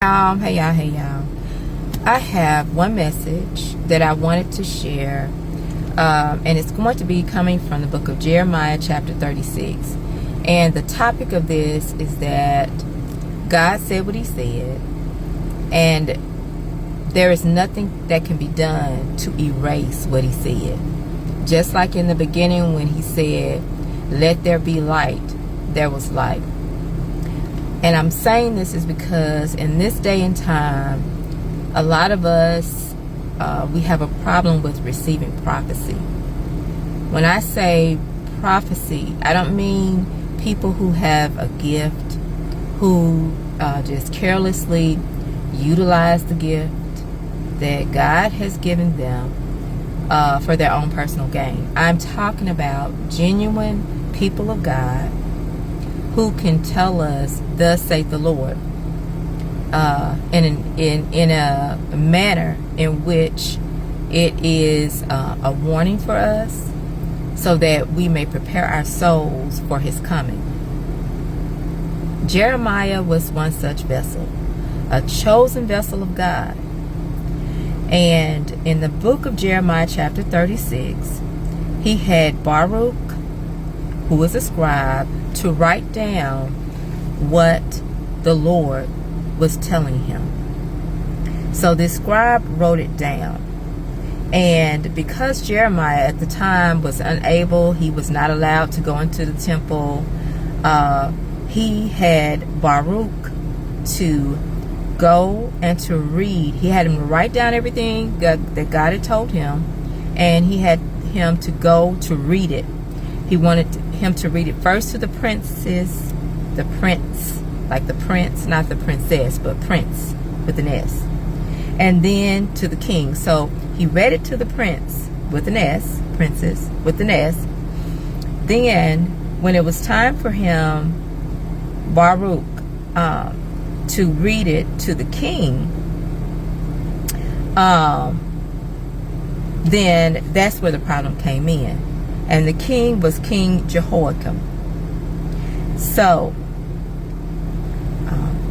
Hey y'all. I have one message that I wanted to share, and it's going to be coming from the book of Jeremiah, chapter 36. And the topic of this is that God said what He said, and there is nothing that can be done to erase what He said. Just like in the beginning when He said, "Let there be light," there was light. And I'm saying this is because in this day and time, a lot of us, we have a problem with receiving prophecy. When I say prophecy, I don't mean people who have a gift, who just carelessly utilize the gift that God has given them for their own personal gain. I'm talking about genuine people of God who can tell us, "Thus saith the Lord," in a manner in which it is a warning for us, so that we may prepare our souls for His coming. Jeremiah was one such vessel, a chosen vessel of God. And in the book of Jeremiah, chapter 36, he had Baruch, who was a scribe, to write down what the Lord was telling him. So this scribe wrote it down. And because Jeremiah at the time was unable, he was not allowed to go into the temple, he had Baruch to go and to read. He had him write down everything that God had told him, and he had him to go to read it. He wanted him to read it first to the princes, the prince, like the prince, not the princess, but prince with an S. And then to the king. So he read it to the prince with an S, princess with an S. Then when it was time for him, Baruch, to read it to the king, then that's where the problem came in. And the king was King Jehoiakim. So,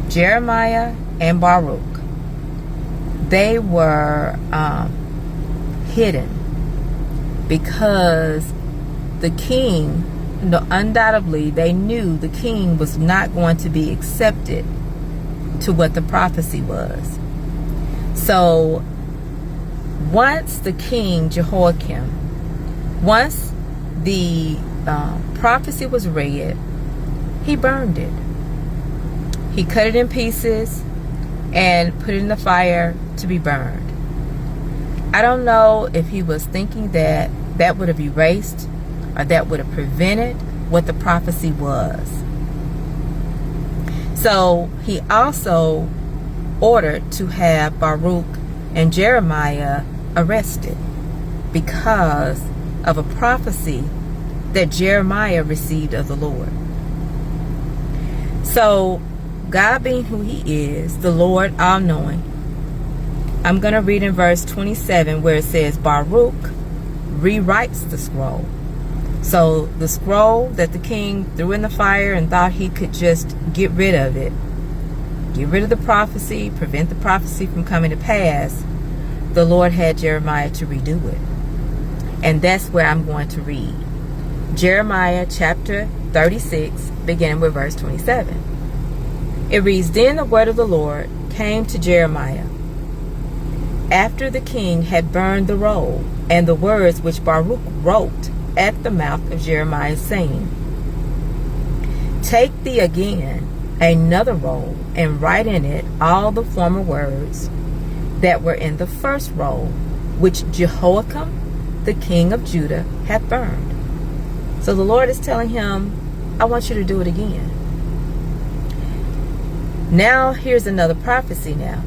Jeremiah and Baruch, they were hidden because the king, undoubtedly, they knew the king was not going to be accepted to what the prophecy was. So, once the king Jehoiakim, once the prophecy was read, he burned it. He cut it in pieces and put it in the fire to be burned. I don't know if he was thinking that that would have erased or that would have prevented what the prophecy was. So he also ordered to have Baruch and Jeremiah arrested because of a prophecy that Jeremiah received of the Lord. So, God being who He is, the Lord all-knowing, I'm going to read in verse 27 where it says, Baruch rewrites the scroll. So, the scroll that the king threw in the fire and thought he could just get rid of it, get rid of the prophecy, prevent the prophecy from coming to pass, the Lord had Jeremiah to redo it. And that's where I'm going to read. Jeremiah chapter 36, beginning with verse 27. It reads, Then the word of the Lord came to Jeremiah, after the king had burned the roll, and the words which Baruch wrote at the mouth of Jeremiah, saying, Take thee again another roll, and write in it all the former words that were in the first roll, which Jehoiakim, the king of Judah, hath burned. So the Lord is telling him, I want you to do it again. Now here's another prophecy now.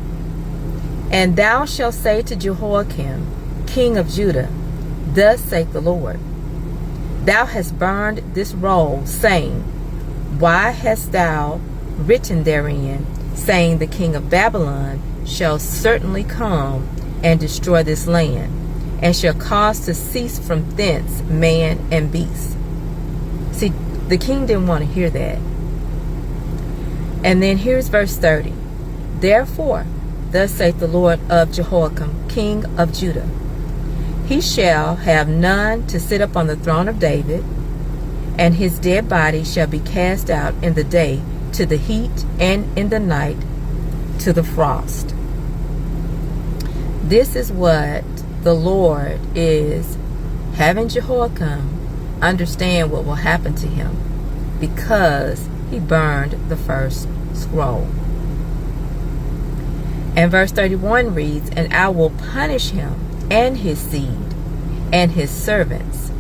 And thou shalt say to Jehoiakim, king of Judah, Thus saith the Lord, Thou hast burned this roll, saying, Why hast thou written therein, saying, The king of Babylon shall certainly come and destroy this land, and shall cause to cease from thence man and beast. See, the king didn't want to hear that. And then here's verse 30. Therefore, thus saith the Lord of Jehoiakim, king of Judah, he shall have none to sit upon the throne of David, and his dead body shall be cast out in the day to the heat, and in the night to the frost. This is what the Lord is having Jehoiakim understand what will happen to him, because he burned the first scroll. And verse 31 reads, and I will punish him and his seed and his servants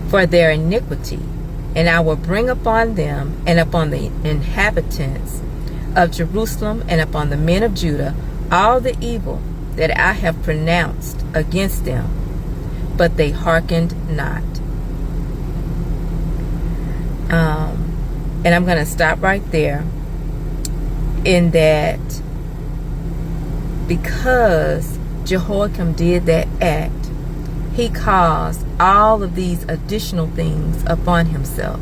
for their iniquity, and I will bring upon them and upon the inhabitants of Jerusalem and upon the men of Judah all the evil that I have pronounced against them, but they hearkened not. And I'm going to stop right there, in that because Jehoiakim did that act, he caused all of these additional things upon himself.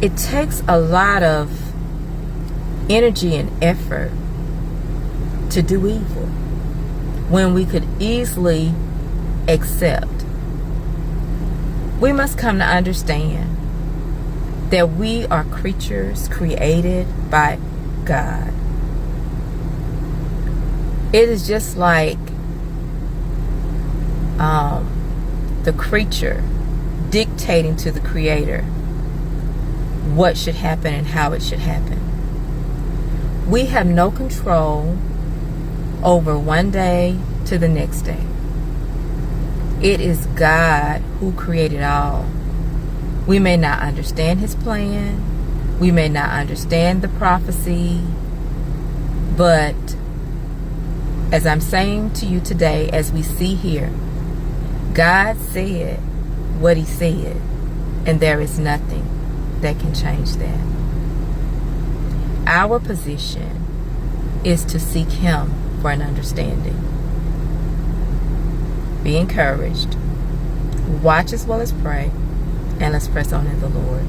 It takes a lot of energy and effort to do evil when we could easily accept. We must come to understand that we are creatures created by God. It is just like the creature dictating to the creator what should happen and how it should happen. We have no control over one day to the next day. It is God who created all. We may not understand his plan. We may not understand the prophecy. But as I'm saying to you today, as we see here, God said what he said, and there is nothing that can change that. Our position is to seek him for an understanding. Be encouraged. Watch as well as pray. And let's press on in the Lord.